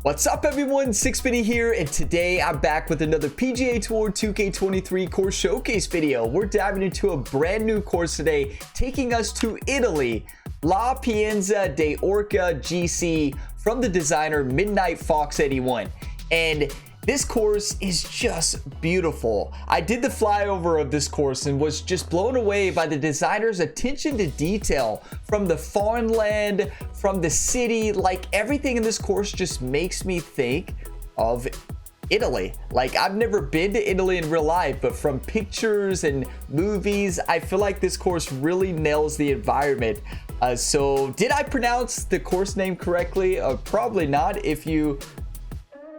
What's up everyone, Sixpenny here, and today I'm back with another PGA Tour 2K23 course showcase video. We're diving into a brand new course today, taking us to Italy, La Pienza de Orca GC from the designer Midnight Fox 81. And this course is just beautiful. I did the flyover of this course and was just blown away by the designer's attention to detail, from the farmland, from the city. Like, everything in this course just makes me think of Italy. Like, I've never been to Italy in real life, but from pictures and movies, I feel like this course really nails the environment. So did I pronounce the course name correctly? Probably not. If you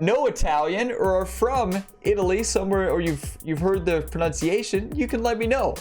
know Italian or are from Italy somewhere, or you've heard the pronunciation, you can let me know.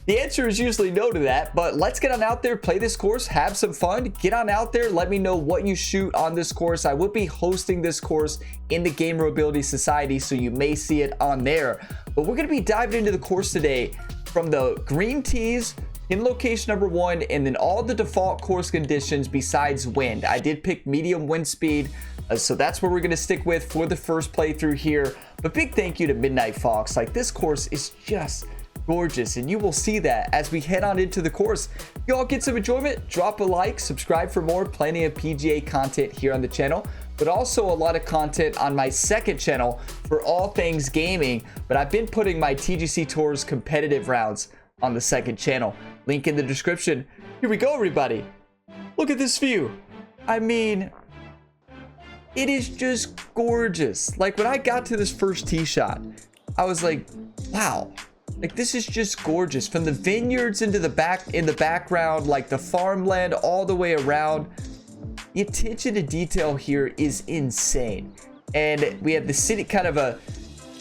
The answer is usually no to that, but let's get on out there, play this course, have some fun. Get on out there, let me know what you shoot on this course. I will be hosting this course in the Gamer Ability Society, so you may see it on there. But we're going to be diving into the course today from the green tees in location number 1, and then all the default course conditions besides wind. I did pick medium wind speed, so that's where we're going to stick with for the first playthrough here. But big thank you to Midnight Fox. Like, this course is just gorgeous, and you will see that as we head on into the course. If you all get some enjoyment, drop a like, subscribe for more. Plenty of PGA content here on the channel, but also a lot of content on my second channel for all things gaming. But I've been putting my TGC Tours competitive rounds on the second channel. Link in the description. Here we go, everybody. Look at this view. I mean, it is just gorgeous. Like, when I got to this first tee shot, I was like, wow, like, this is just gorgeous. From the vineyards into the background, like the farmland all the way around. The attention to detail here is insane. And we have the city, kind of a,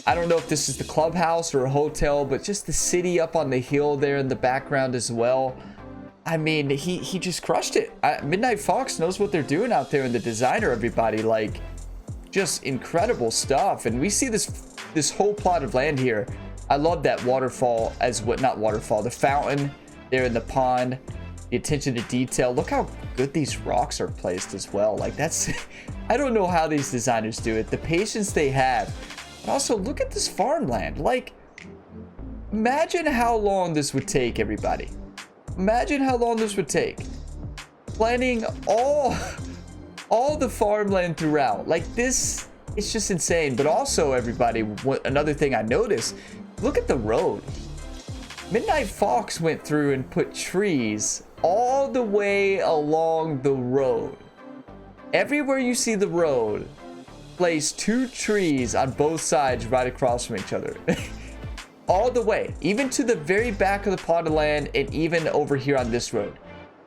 I don't know if this is the clubhouse or a hotel, but just the city up on the hill there in the background as well. I mean, he just crushed it. Midnight Fox knows what they're doing out there, and the designer, everybody, like, just incredible stuff. And we see this whole plot of land here. I love that waterfall, not waterfall, the fountain there in the pond, the attention to detail. Look how good these rocks are placed as well. Like, that's, I don't know how these designers do it, the patience they have. But also, look at this farmland. Like, imagine how long this would take, everybody. Imagine how long this would take. Planting all the farmland throughout. Like, this, it's just insane. But also, everybody, another thing I noticed, look at the road. Midnight Fox went through and put trees all the way along the road. Everywhere you see the road, place 2 trees on both sides right across from each other. All the way, even to the very back of the plot of land, and even over here on this road.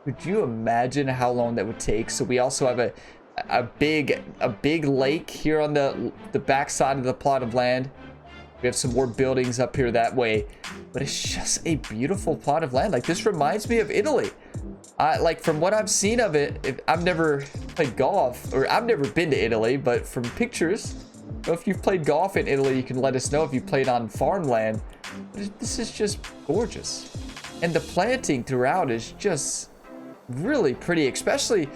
Could you imagine how long that would take? So we also have a big lake here on the back side of the plot of land. We have some more buildings up here that way, but it's just a beautiful plot of land. Like, this reminds me of Italy. Like, from what I've seen of it, I've never played golf, or I've never been to Italy, but from pictures, if you've played golf in Italy, you can let us know if you played on farmland. This is just gorgeous. And the planting throughout is just really pretty, especially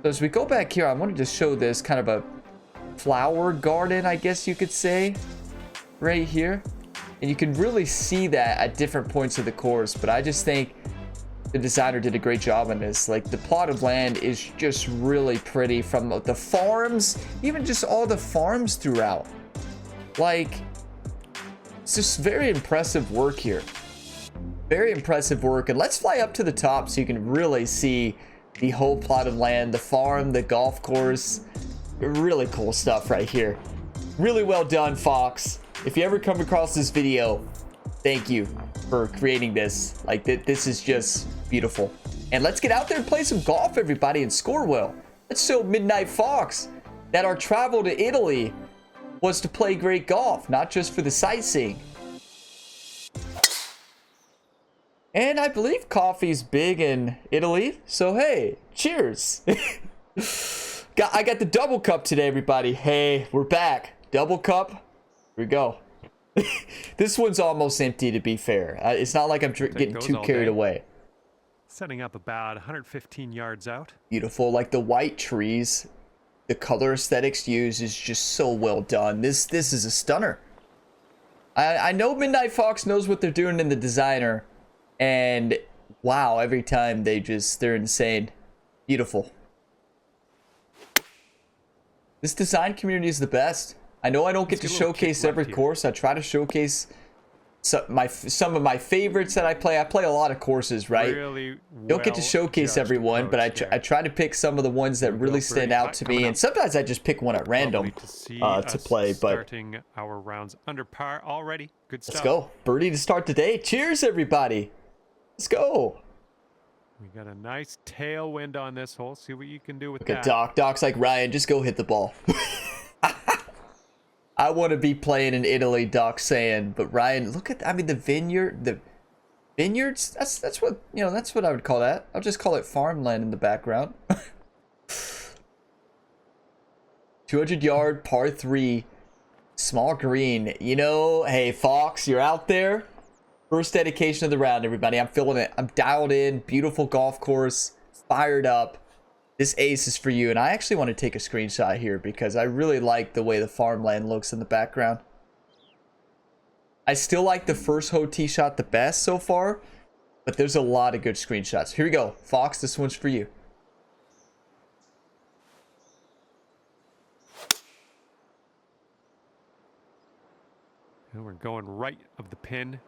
as we go back here. I wanted to show this kind of a flower garden, I guess you could say, right here. And you can really see that at different points of the course, but I just think the designer did a great job on this. Like, the plot of land is just really pretty, from the farms, even just all the farms throughout. Like, it's just very impressive work here. Very impressive work. And let's fly up to the top so you can really see the whole plot of land, the farm, the golf course. Really cool stuff right here. Really well done, Fox. If you ever come across this video, thank you for creating this. Like, this is just beautiful. And let's get out there and play some golf, everybody, and score well. Let's show Midnight Fox that our travel to Italy was to play great golf, not just for the sightseeing. And I believe coffee's big in Italy, so hey, cheers. I got the double cup today, everybody. Hey, we're back. Double cup. Here we go. This one's almost empty, to be fair. It's not like I'm getting too carried away. Setting up about 115 yards out. Beautiful. Like the white trees, the color aesthetics used is just so well done. This is a stunner. I know Midnight Fox knows what they're doing in the designer, and wow, every time they're insane. Beautiful. This design community is the best. I know I don't get to showcase every course. I try to showcase some of my favorites that I play. I play a lot of courses, right? Really don't get to showcase everyone, but I try to pick some of the ones that really stand out to me, and sometimes I just pick one at random to play. But starting our rounds under par already. Good stuff. Let's go. Birdie to start the day. Cheers, everybody. Let's go. We got a nice tailwind on this hole. See what you can do with Look that. at Doc. Doc's like, Ryan, just go hit the ball. I want to be playing in Italy, Doc's saying. But Ryan, look at, I mean, the vineyards, that's what, you know, that's what I would call that. I'll just call it farmland in the background. 200-yard par 3, small green. You know, hey, Fox, you're out there. First dedication of the round, everybody. I'm feeling it. I'm dialed in. Beautiful golf course. Fired up. This ace is for you. And I actually want to take a screenshot here because I really like the way the farmland looks in the background. I still like the first hole tee shot the best so far, but there's a lot of good screenshots. Here we go. Fox, this one's for you. And we're going right of the pin.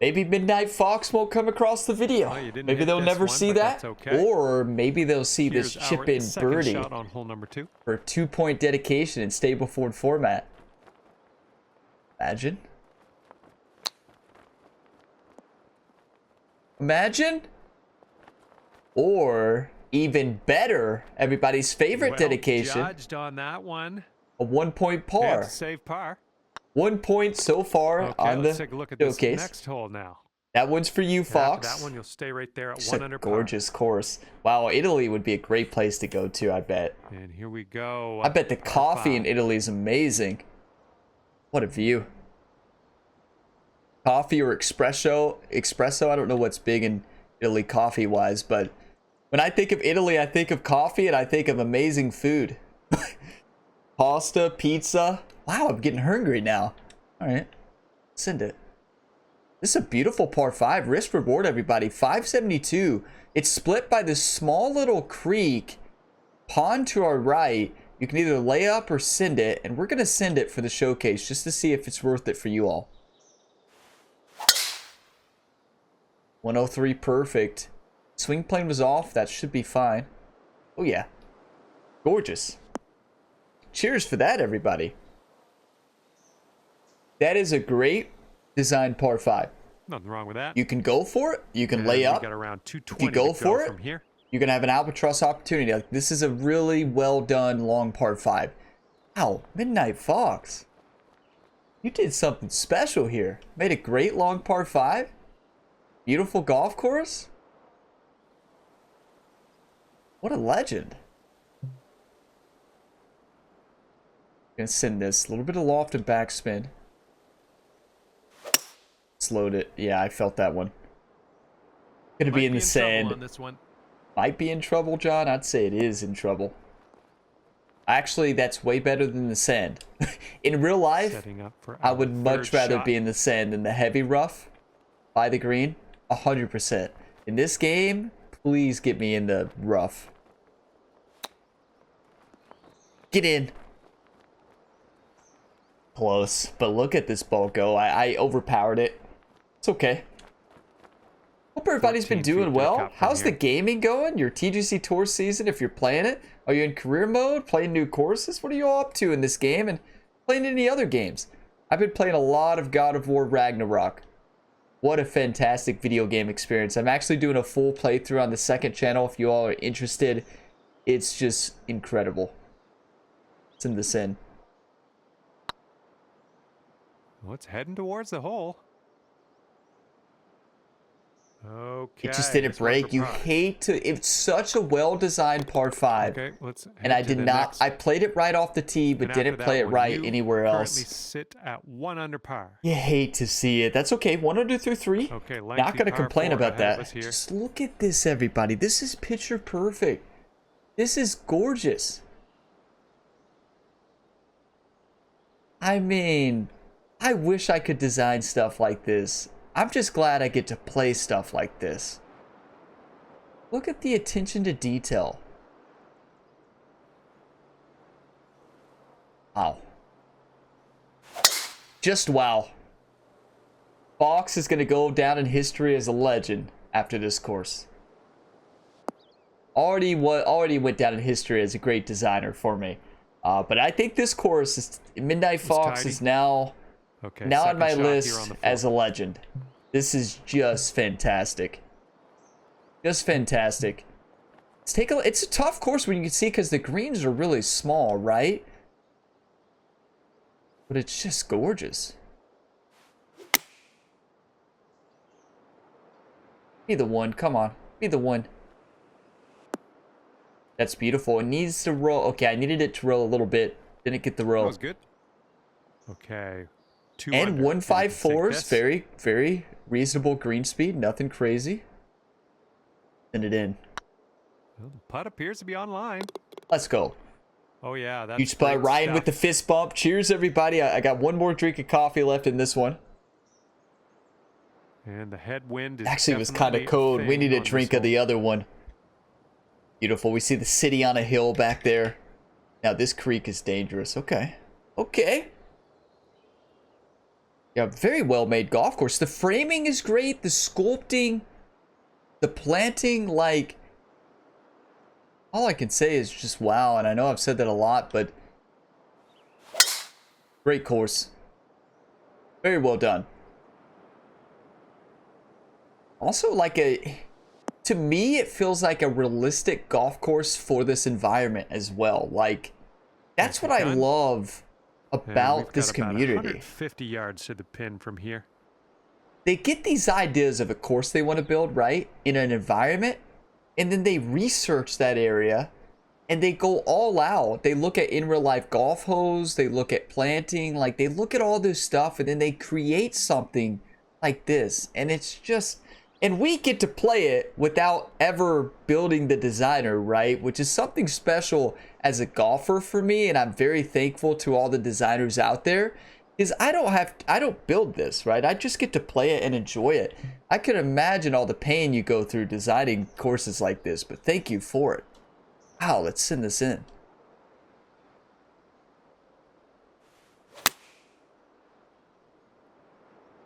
Maybe Midnight Fox won't come across the video. Maybe they'll never see that. Okay. Or maybe they'll see this chip-in birdie shot on hole number 2. for a 2-point dedication in stable forward format. Imagine. Imagine. Or even better, everybody's favorite dedication. Judged on that one. A 1-point par. Save par. 1 point so far on the take a look at showcase. This next hole now. That one's for you, Fox. After that one, you'll stay right there at Just 1 a under par. gorgeous course. Wow, Italy would be a great place to go to, I bet. And here we go. I bet the coffee in Italy is amazing. What a view. Coffee or espresso. I don't know what's big in Italy coffee-wise, but when I think of Italy, I think of coffee and I think of amazing food. Pasta, pizza. Wow, I'm getting hungry now. All right, send it. This is a beautiful par 5. Risk reward, everybody. 572. It's split by this small little creek. Pond to our right. You can either lay up or send it, and we're going to send it for the showcase just to see if it's worth it for you all. 103, perfect. Swing plane was off. That should be fine. Oh, yeah. Gorgeous. Cheers for that, everybody. That is a great design par 5. Nothing wrong with that. You can go for it. You can lay up. Got around 220 if you go for it, from here. you're going to have an albatross opportunity. Like, this is a really well done long par 5. Wow, Midnight Fox. You did something special here. Made a great long par 5. Beautiful golf course. What a legend. Gonna send this. A little bit of loft and backspin. Slowed it. Yeah, I felt that one. Gonna be in the sand. On this one. Might be in trouble, John. I'd say it is in trouble. Actually, that's way better than the sand. In real life, I would much rather be in the sand than the heavy rough by the green. 100%. In this game, please get me in the rough. Get in. Close. But look at this ball go. I overpowered it. It's okay. Hope everybody's been doing well. How's the gaming going? Your TGC Tour season, if you're playing it? Are you in career mode? Playing new courses? What are you all up to in this game? And playing any other games? I've been playing a lot of God of War Ragnarok. What a fantastic video game experience. I'm actually doing a full playthrough on the second channel if you all are interested. It's just incredible. Send this in. Well, it's heading towards the hole. Okay. It just didn't this one's break. for You par. hate to. It's such a well-designed par 5. Okay, let's And head I to did the not. next. I played it right off the tee, but And didn't after play that it one, right you anywhere currently else. sit at 1 under par. You hate to see it. That's okay. 1 under through 3. Okay, Not lengthy gonna par complain 4 about ahead of that. us here. Just look at this, everybody. This is picture perfect. This is gorgeous. I mean, I wish I could design stuff like this. I'm just glad I get to play stuff like this. Look at the attention to detail. Wow. Just wow. Fox is going to go down in history as a legend after this course. Already went down in history as a great designer for me. But I think this course, Midnight Fox, is now Okay, on second my shot here list on the as a fourth. legend. This is just fantastic. Just fantastic. It's a tough course when you can see because the greens are really small, right? But it's just gorgeous. Be the one. Come on. Be the one. That's beautiful. It needs to roll. Okay, I needed it to roll a little bit. Didn't get the That roll. was good. Okay. 2 And under. 154 is This. very, very reasonable green speed. Nothing crazy. Send it in. Well, the putt appears to be online. Let's go. Oh yeah, that's Huge spot. great Ryan stuff. with the fist bump. Cheers, everybody. I got one more drink of coffee left in this one. And the headwind is Actually, it was kind of definitely cold. We thing need a on this drink of hole. the other one. Beautiful. We see the city on a hill back there. Now, this creek is dangerous. Okay. Okay. Yeah, very well-made golf course. The framing is great. The sculpting, the planting, like... all I can say is just wow. And I know I've said that a lot, but... great course. Very well done. Also, to me, it feels like a realistic golf course for this environment as well. Like, that's what I done. love And about we've this got about community. 150 yards to the pin from here. They get these ideas of a course they want to build, right, in an environment, and then they research that area, and they go all out. They look at in real life golf holes, they look at planting, like they look at all this stuff, and then they create something like this, and it's just... and we get to play it without ever building the designer, right? Which is something special as a golfer for me, and I'm very thankful to all the designers out there. Is I don't build this, right? I just get to play it and enjoy it. I can imagine all the pain you go through designing courses like this, but thank you for it. Wow, let's send this in.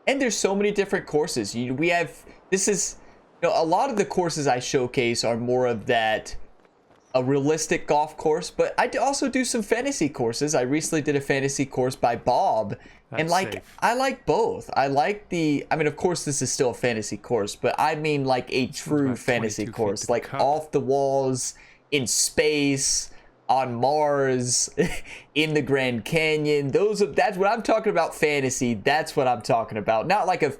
And there's so many different courses. We have, this is, a lot of the courses I showcase are more of that, a realistic golf course, but I also do some fantasy courses. I recently did a fantasy course by Bob, and That's safe. I like both. I like I mean, of course this is still a fantasy course, but I mean like a true about fantasy 22 feet course, to the like cup. off the walls, in space, on Mars, in the Grand Canyon. That's what I'm talking about. Fantasy. That's what I'm talking about. Not like a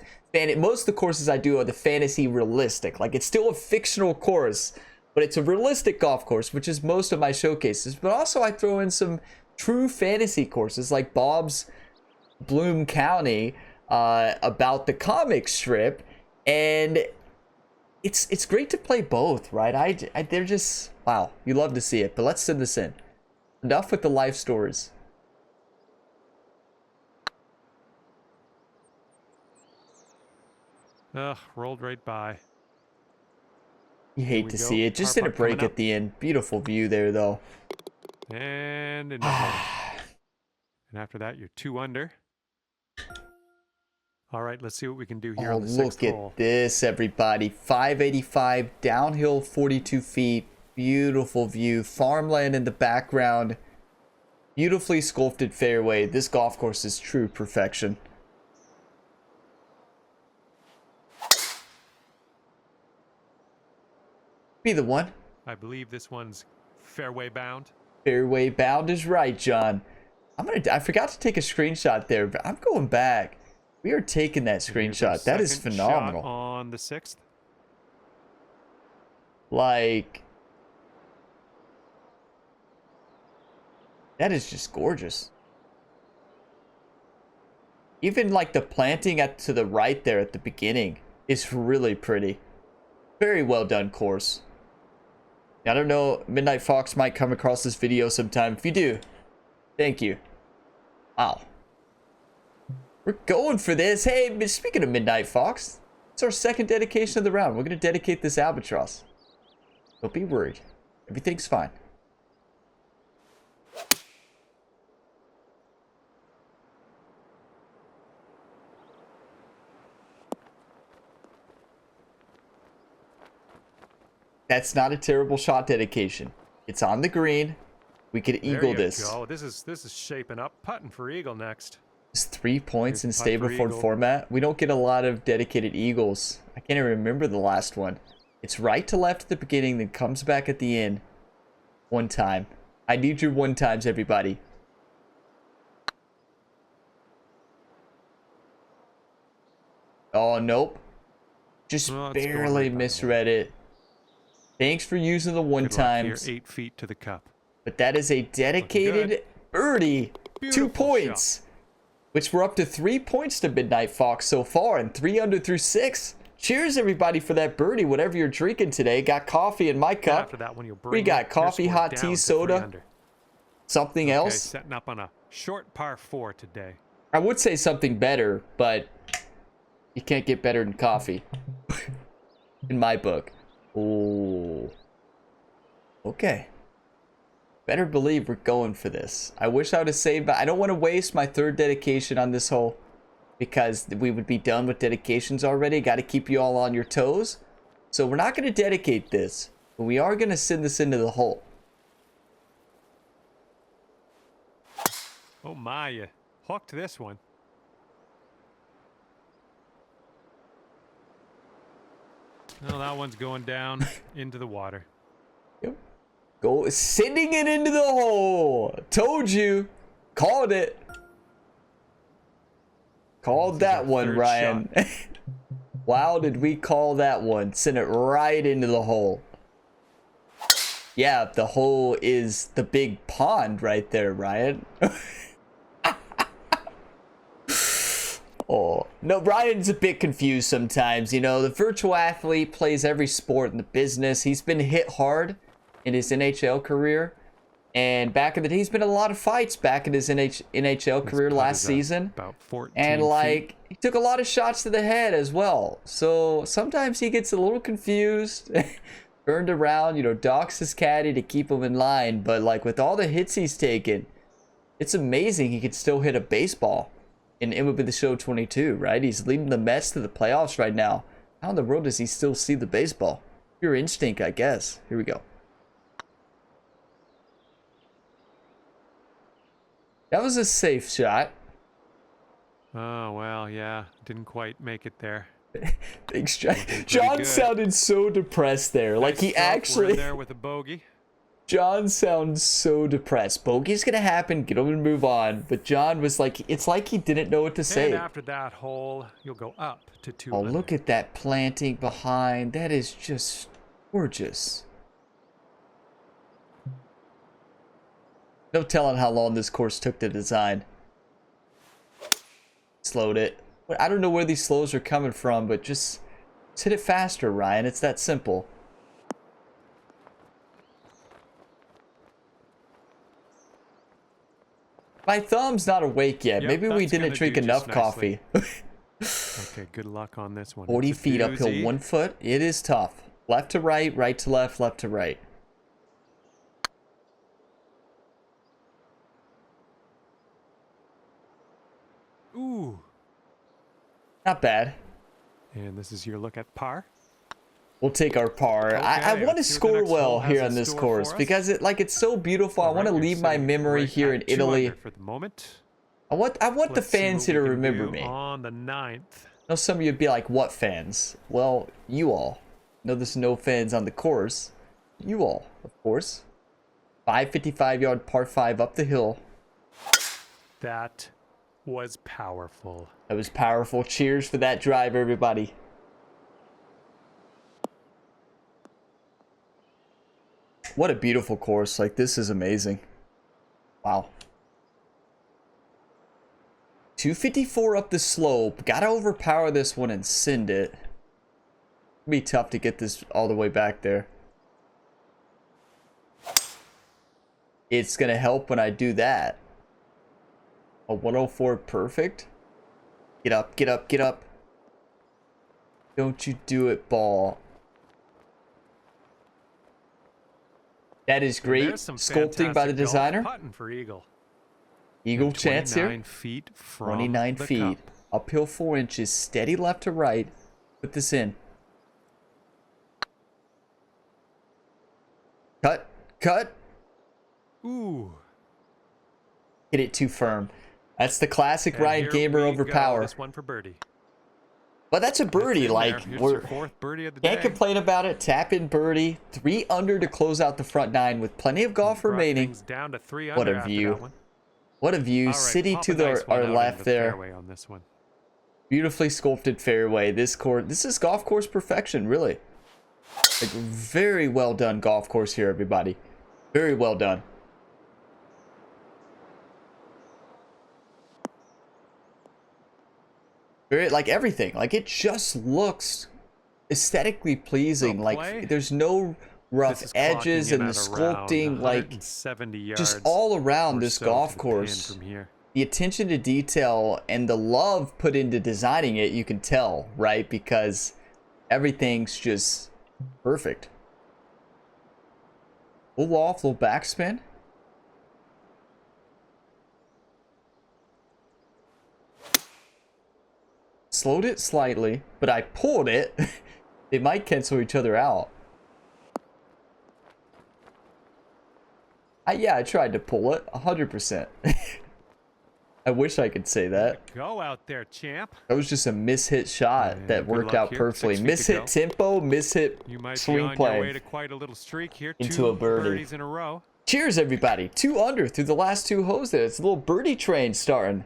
most of the courses I do are the fantasy realistic. Like it's still a fictional course, but it's a realistic golf course, which is most of my showcases. But also I throw in some true fantasy courses like Bob's Bloom County about the comic strip, and it's great to play both, right? They're just wow. You love to see it. But let's send this in. Enough with the life stories. Ugh, rolled right by. You hate to we see go. it. Just Par in a putt coming break at the end. Beautiful view there, though. And in the hole. And after that, you're 2 under. All right, let's see what we can do here Oh, on the look 6th at hole. this, everybody. 585, downhill 42 feet. Beautiful view. Farmland in the background. Beautifully sculpted fairway. This golf course is true perfection. Be the one. I believe this one's fairway bound. Fairway bound is right, John. I forgot to take a screenshot there, but I'm going back. We are taking that And here's our screenshot. That is second phenomenal. shot on the 6th. Like, that is just gorgeous. Even like the planting to the right there at the beginning is really pretty. Very well done course. I don't know, Midnight Fox might come across this video sometime. If you do, thank you. Wow. We're going for this. Hey, speaking of Midnight Fox, it's our second dedication of the round. We're going to dedicate this albatross. Don't be worried. Everything's fine. That's not a terrible shot dedication. It's on the green. We could eagle this. Go. This is shaping up. Putting for eagle next. It's 3 points Here's in Stableford format. We don't get a lot of dedicated eagles. I can't even remember the last one. It's right to left at the beginning, then comes back at the end. One time. I need your one times, everybody. Oh, nope. Just barely misread it. Thanks for using the one times. 8 feet to the cup. But that is a dedicated birdie. Beautiful 2 points. Shot. Which we're up to 3 points to Midnight Fox so far, and 3 under through 6. Cheers, everybody, for that birdie. Whatever you're drinking today. Got coffee in my cup. After that one, you'll We got coffee, hot tea, soda. Something else. Setting up on a short par 4 today. I would say something better, but you can't get better than coffee. In my book. Oh. Okay. Better believe we're going for this. I wish I would have saved, but I don't want to waste my third dedication on this hole because we would be done with dedications already. Got to keep you all on your toes. So we're not going to dedicate this, but we are going to send this into the hole. Oh my, you hooked this one. Well, that one's going down into the water. Yep. Go sending it into the hole. Told you. Called it. Called that one, Ryan. Wow, did we call that one? Send it right into the hole. Yeah, the hole is the big pond right there, Ryan. Oh, no, Ryan's a bit confused sometimes. You know, the virtual athlete plays every sport in the business. He's been hit hard in his NHL career. And back in the day, he's been in a lot of fights back in his NHL career last season. About 14 and, like, feet. he took a lot of shots to the head as well. So sometimes he gets a little confused. Burned around, you know, docks his caddy to keep him in line. But, like, with all the hits he's taken, it's amazing he can still hit a baseball. In MLB The Show 22, right? He's leading the Mets to the playoffs right now. How in the world does he still see the baseball? Pure instinct, I guess. Here we go. That was a safe shot. Oh, well, yeah. Didn't quite make it there. Thanks, John. John sounded so depressed there. Like he actually... We're in there with a bogey. John sounds so depressed. Bogey's gonna happen. Get him and move on. But John was like, it's like he didn't know what to say. And after that hole, you'll go up to 2 Oh, under. look at that planting behind. That is just gorgeous. No telling how long this course took to design. Slowed it. I don't know where these slows are coming from, but just hit it faster, Ryan. It's that simple. My thumb's not awake yet. Yep, maybe we didn't drink enough coffee. Okay, good luck on this one. 40 feet uphill, 1 foot. It is tough. Left to right, right to left, left to right. Ooh. Not bad. And this is your look at par. We'll take our par. I want to score well here on this course because it's so beautiful. I want to leave my memory here in Italy. For the moment. I want the fans here to remember me. On the 9th. I know some of you would be like, what fans? Well, you all. I know there's no fans on the course. You all, of course. 555-yard par 5 up the hill. That was powerful. That was powerful. Cheers for that drive, everybody. What a beautiful course. Like, this is amazing. Wow. 254 up the slope. Gotta overpower this one and send it. It'll be tough to get this all the way back there. It's gonna help when I do that. A 104 perfect. Get up, get up, get up. Don't you do it, ball. That is great sculpting by the designer. For Eagle. Eagle chance here. 29 feet from 29 the feet. cup. Uphill 4 inches. Steady left to right. Put this in. Cut. Cut. Ooh. Hit it too firm. That's the classic And Ryan here Gamer we over go. power. This one for birdie. But that's a birdie. That's in Like, there. Here's we're your fourth birdie of the can't day. complain about it. Tap in birdie. 3 under to close out the front 9 with plenty of golf Brought remaining. things down to 3 What under a after view. that one. What a view. All right, City pop to a nice one our out into left the there. fairway on this one. Beautifully sculpted fairway. This is golf course perfection, really. Like, very well done golf course here, everybody. Very well done. Very, like, everything. Like, it just looks aesthetically pleasing. Well like, played. there's no rough This is edges clocking in and the at around sculpting. Like, 170 just yards all around or this so to golf the pin course. from here. The attention to detail and the love put into designing it, you can tell, right? Because everything's just perfect. Little off, little backspin. Slowed it slightly, but I pulled it. They might cancel each other out. Yeah, I tried to pull it 100%. I wish I could say that. Go out there, champ. That was just a mishit shot And that good worked luck out here. perfectly. 6 feet to Mishit tempo, mishit You might be swing on your way play. to quite a little streak here. Into 2 a birdie. birdies in a row. Cheers, everybody. 2 under through the last 2 holes there. It's a little birdie train starting.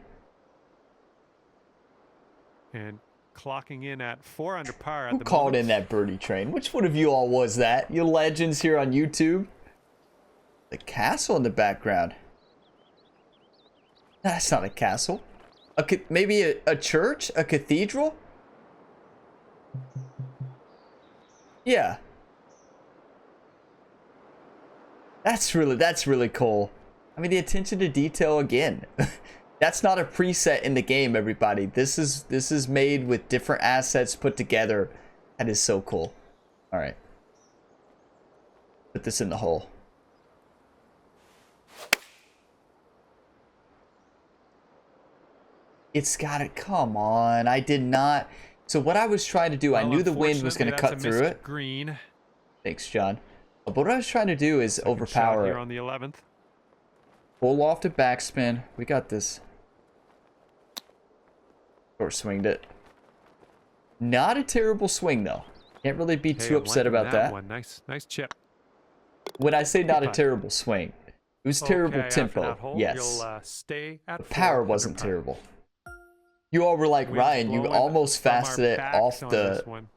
And clocking in at 4 under par at Who the called moment. in that birdie train? Which one of you all was that? You legends here on YouTube. The castle in the background. That's not a castle. Maybe a church? A cathedral? Yeah. That's really cool. I mean, the attention to detail again. That's not a preset in the game, everybody. This is made with different assets put together. That is so cool. All right. Put this in the hole. It's got it. Come on. I did not. So what I was trying to do, I Well, knew the wind was going to cut unfortunately, through that's a it. missed green. Thanks, John. But what I was trying to do is Second shot overpower here it. on the 11th. Full lofted backspin. We got this. Short swinged it. Not a terrible swing, though. Can't really be Hey, too I'm upset liking about that. one. Nice chip. When I say not a putt. terrible swing, it was terrible Okay, after tempo. that hole, Yes. You'll stay at The 4 power under wasn't par. terrible. You all were like, Wind's Ryan, you blowing almost from our fasted it backs off on the this one.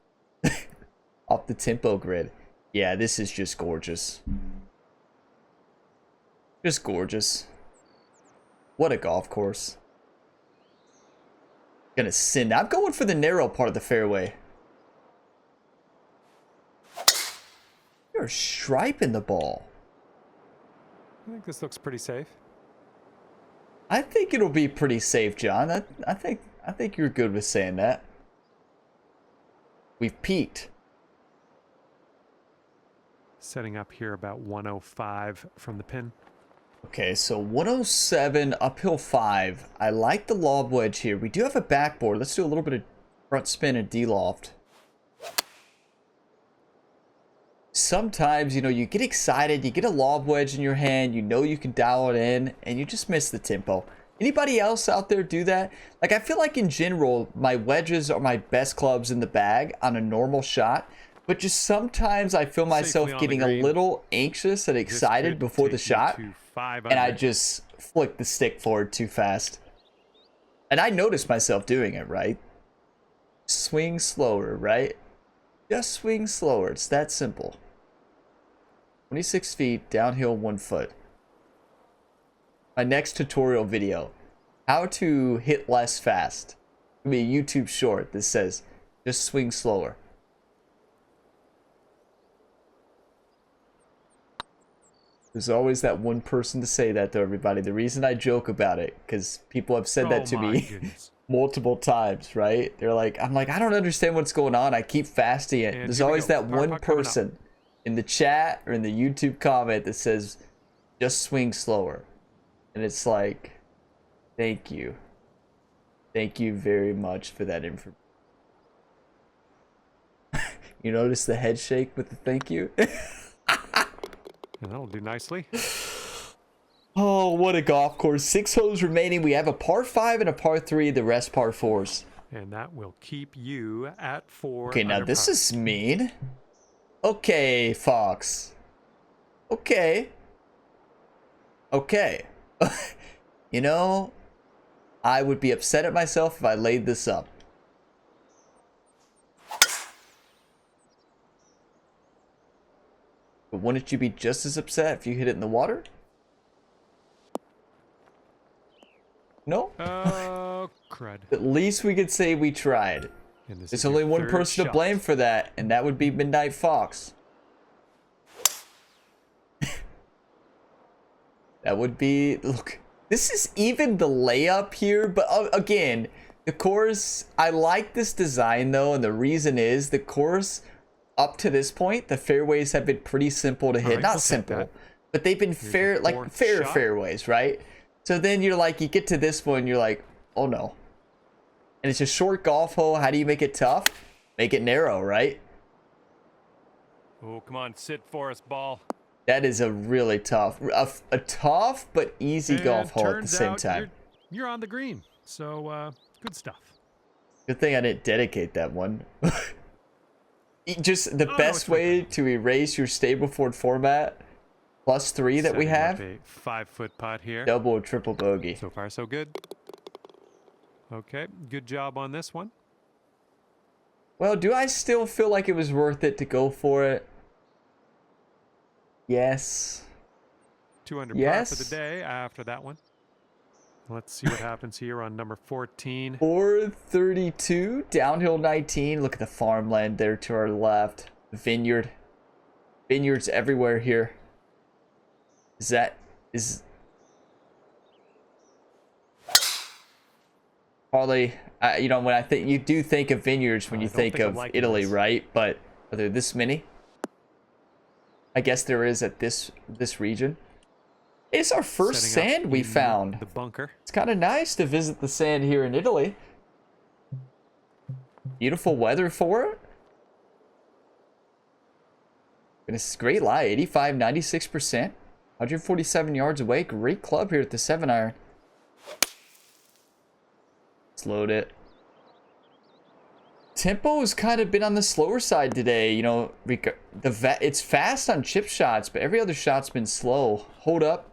off the tempo grid. Yeah, this is just gorgeous. Just gorgeous. What a golf course. Gonna send. I'm going for the narrow part of the fairway. You're striping the ball. I think this looks pretty safe. I think it'll be pretty safe, John. I think you're good with saying that. We've peaked. Setting up here about 105 from the pin. Okay, so 107 uphill 5. I like the lob wedge here. We do have a backboard. Let's do a little bit of front spin and D-loft. Sometimes, you know, you get excited, you get a lob wedge in your hand, you know you can dial it in, and you just miss the tempo. Anybody else out there do that? Like, I feel like in general, my wedges are my best clubs in the bag on a normal shot, but just sometimes I feel myself Safely on the getting a green. little anxious and This excited could before the take you shot, to 5 and I under. just flick the stick forward too fast. And I noticed myself doing it, right? Swing slower, right? Just swing slower. It's that simple. 26 feet, downhill 1 foot. My next tutorial video, how to hit less fast. It'll be a YouTube short that says, just swing slower. There's always that one person to say that to everybody. The reason I joke about it, because people have said that to me multiple times, right? They're like, I'm like, I don't understand what's going on. I keep fasting it. And there's always that one person in the chat or in the YouTube comment that says, just swing slower. And it's like, thank you. Thank you very much for that information. You notice the head shake with the thank you? And that'll do nicely. Oh, what a golf course. 6 holes remaining. We have a par 5 and a par 3, the rest par 4s. And that will keep you at 4. Okay, now this is mean. Okay, Fox. Okay. Okay. You know, I would be upset at myself if I laid this up. But wouldn't you be just as upset if you hit it in the water? No? Oh, crud. At least we could say we tried. There's only one person to blame for that, and that would be Midnight Fox. That would be... Look, this is even the layup here, but again, the course... I like this design, though, and the reason is the course... Up to this point, the fairways have been pretty simple to hit. Not simple, but they've been fair, like fair fairways, right? So then you're like, you get to this one, you're like, oh no. And it's a short golf hole. How do you make it tough? Make it narrow, right? Oh, come on, sit for us, ball. That is a really tough, a tough but easy golf hole at the same time. You're on the green, so good stuff. Good thing I didn't dedicate that one. Just the best way to erase your Stableford format +3 that we have. A 5-foot putt here. Double or triple bogey. So far, so good. Okay, good job on this one. Well, do I still feel like it was worth it to go for it? Yes. 200 par for the day after that one. Let's see what happens here on number 14. 432, downhill 19. Look at the farmland there to our left. Vineyard. Vineyards everywhere here. Is probably, you know, when I think, you do think of vineyards when you think of Italy, right? But are there this many? I guess there is at this region. It's our first sand we found. The bunker. It's kind of nice to visit the sand here in Italy. Beautiful weather for it. And it's a great lie. 85, 96%. 147 yards away. Great club here at the 7-iron. Let's load it. Tempo has kind of been on the slower side today. You know, it's fast on chip shots, but every other shot's been slow. Hold up.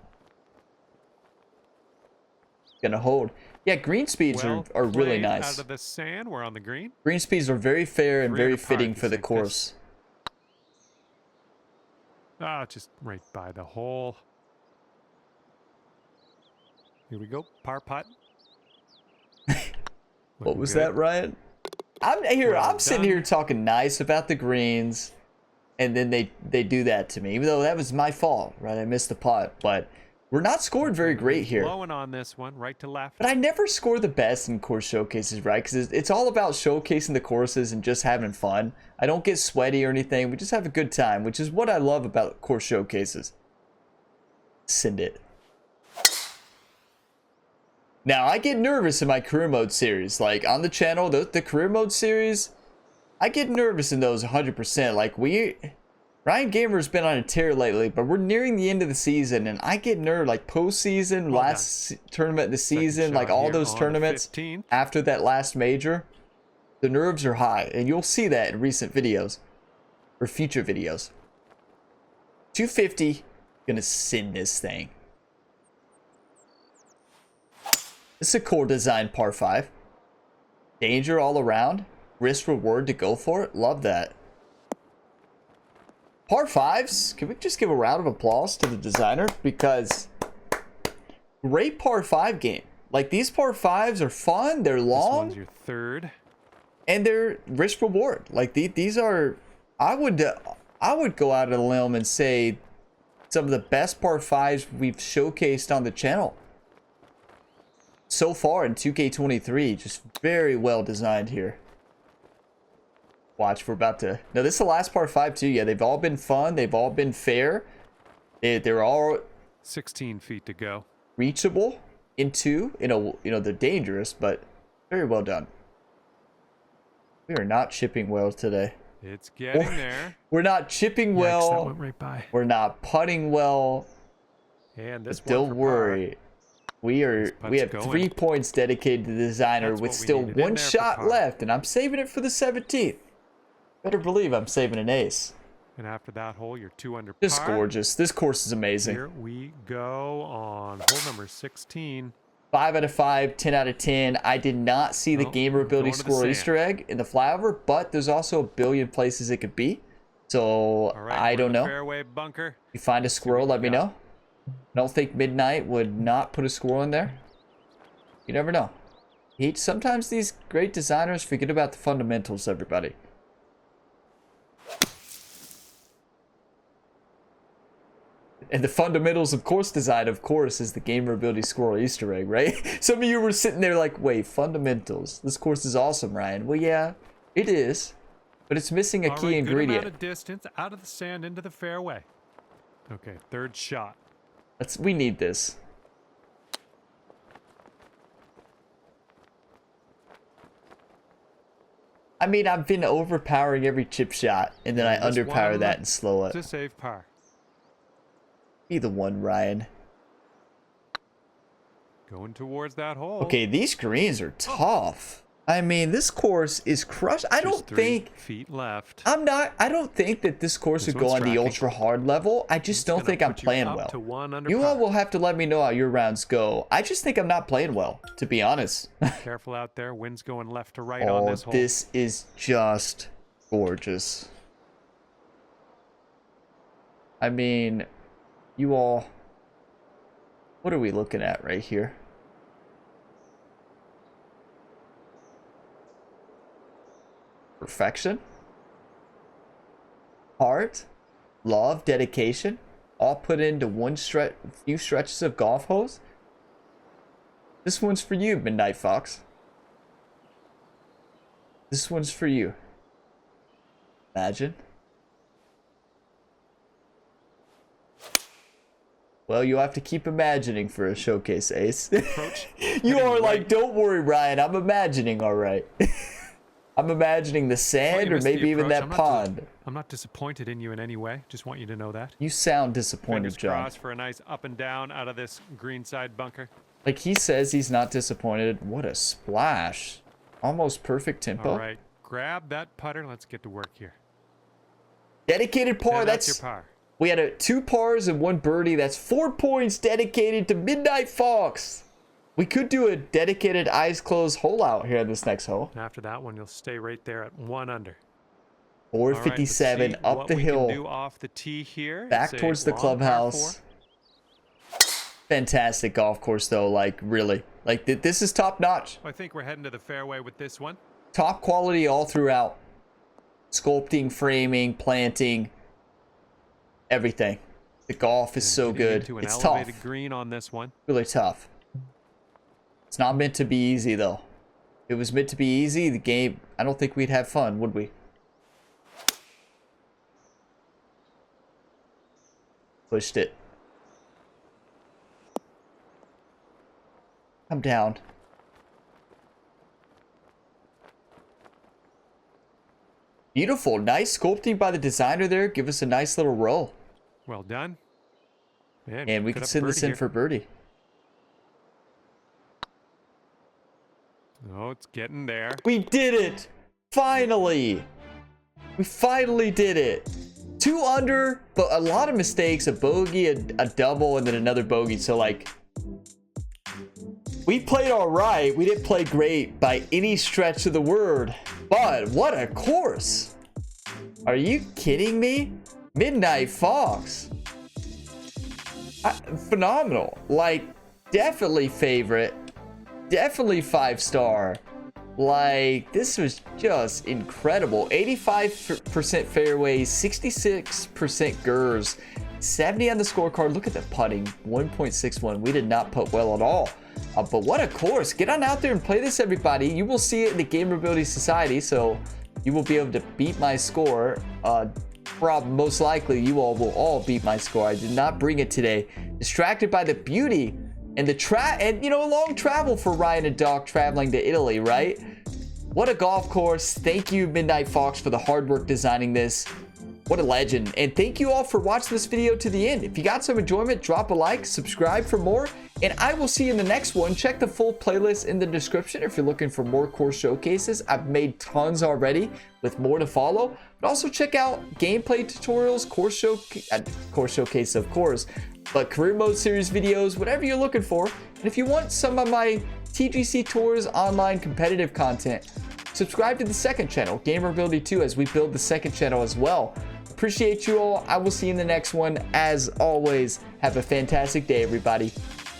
Gonna hold. Yeah, green speeds are really nice. Out of the sand, we're on the green. Green speeds are very fair and very fitting for the course. Ah, just right by the hole. Here we go. Par putt. What was that, Ryan? I'm sitting here talking nice about the greens, and then they do that to me. Even though that was my fault, right? I missed the putt, but we're not scored very great here. Blowing on this one, right to left. But I never score the best in course showcases, right? Because it's all about showcasing the courses and just having fun. I don't get sweaty or anything. We just have a good time, which is what I love about course showcases. Send it. Now, I get nervous in my career mode series. Like, on the channel, the career mode series, I get nervous in those 100%. Like, Ryan Gamer's been on a tear lately, but we're nearing the end of the season, and I get nervous. Like, postseason, last tournament of the season, like all those tournaments after that last major, the nerves are high, and you'll see that in recent videos, or future videos. 250, gonna send this thing. This is a cool design par 5. Danger all around. Risk reward to go for it. Love that. Par fives, can we just give a round of applause to the designer? Because great par five game. Like, these par fives are fun, they're long. This one's your third. And they're risk reward. Like, these are, I would go out on a limb and say some of the best par fives we've showcased on the channel so far in 2K23. Just very well designed here. Watch, we're about to... No, this is the last par 5 too. Yeah, they've all been fun. They've all been fair. They're all 16 feet to go. Reachable in 2. You know, they're dangerous, but very well done. We are not chipping well today. It's getting there. We're not chipping well. That went right by. We're not putting well. And this but don't worry. We have going. 3 points dedicated to the designer with still 1 shot left, and I'm saving it for the 17th. Better believe I'm saving an ace. And after that hole, you're 2 under par. Just gorgeous. This course is amazing. Here we go on hole number 16. 5 out of 5, 10 out of 10. I did not see the gamer ability squirrel Easter egg in the flyover, but there's also a billion places it could be. So I don't know. Fairway bunker. If you find a squirrel, let me know. I don't think Midnight would not put a squirrel in there. You never know. Sometimes these great designers forget about the fundamentals, everybody. And the fundamentals of course design, of course, is the gamer ability squirrel Easter egg, right? Some of you were sitting there like, wait, fundamentals. This course is awesome, Ryan. Well, yeah, it is. But it's missing a key ingredient. Good amount of distance out of the sand into the fairway. Okay, third shot. We need this. I mean, I've been overpowering every chip shot, and then I underpower that and slow it. To save par. Be the one, Ryan. Going towards that hole. Okay, these greens are tough. I mean, this course is crushed. I don't think 3 feet left. I don't think that this course would go on the ultra hard level. I just don't think I'm playing well. You all will have to let me know how your rounds go. I just think I'm not playing well, to be honest. Careful out there. Wind's going left to right on this hole. This is just gorgeous. I mean, you all, what are we looking at right here? Perfection, heart, love, dedication, all put into one few stretches of golf holes. This one's for you, Midnight Fox. This one's for you. Imagine. Well, you'll have to keep imagining for a showcase ace. You are like, don't worry, Ryan. I'm imagining, all right. I'm imagining the sand or maybe even that pond. I'm not disappointed in you in any way. Just want you to know that. You sound disappointed, Fingers John. crossed for a nice up and down out of this greenside bunker. Like he says he's not disappointed. What a splash. Almost perfect tempo. All right, grab that putter. Let's get to work here. Dedicated par. That's your par. We had 2 pars and 1 birdie. That's 4 points dedicated to Midnight Fox. We could do a dedicated eyes closed hole out here on this next hole. After that one, you'll stay right there at 1 under. 457 up the hill. What we can do off the tee here. Back towards the clubhouse. Fantastic golf course though, like really. Like this is top notch. I think we're heading to the fairway with this one. Top quality all throughout. Sculpting, framing, planting, everything. The golf is so good. It's tough. Green on this one. Really tough. It's not meant to be easy though. If it was meant to be easy, the game, I don't think we'd have fun, would we? Pushed it. Come down. Beautiful. Nice sculpting by the designer there. Give us a nice little roll. Well done. And we can send this in for birdie. Oh, it's getting there. We did it! Finally! We finally did it. 2 under, but a lot of mistakes. A bogey, a double, and then another bogey. So, like, we played all right. We didn't play great by any stretch of the word. But what a course. Are you kidding me? Midnight Fox. Phenomenal. Like, definitely favorite. Definitely 5-star. Like, this was just incredible. 85% fairways, 66% GERs, 70 on the scorecard. Look at the putting, 1.61. We did not putt well at all. But what a course. Get on out there and play this, everybody. You will see it in the Gamerability Society, so you will be able to beat my score. Most likely, you all will all beat my score. I did not bring it today. Distracted by the beauty and the long travel for Ryan and Doc traveling to Italy, right? What a golf course. Thank you, Midnight Fox, for the hard work designing this. What a legend. And thank you all for watching this video to the end. If you got some enjoyment, drop a like, subscribe for more, and I will see you in the next one. Check the full playlist in the description if you're looking for more course showcases. I've made tons already with more to follow. But also check out gameplay tutorials, course showcase, of course, but career mode series videos, whatever you're looking for. And if you want some of my TGC Tours online competitive content, subscribe to the second channel, Gamerability 2, as we build the second channel as well. Appreciate you all. I will see you in the next one. As always, have a fantastic day, everybody.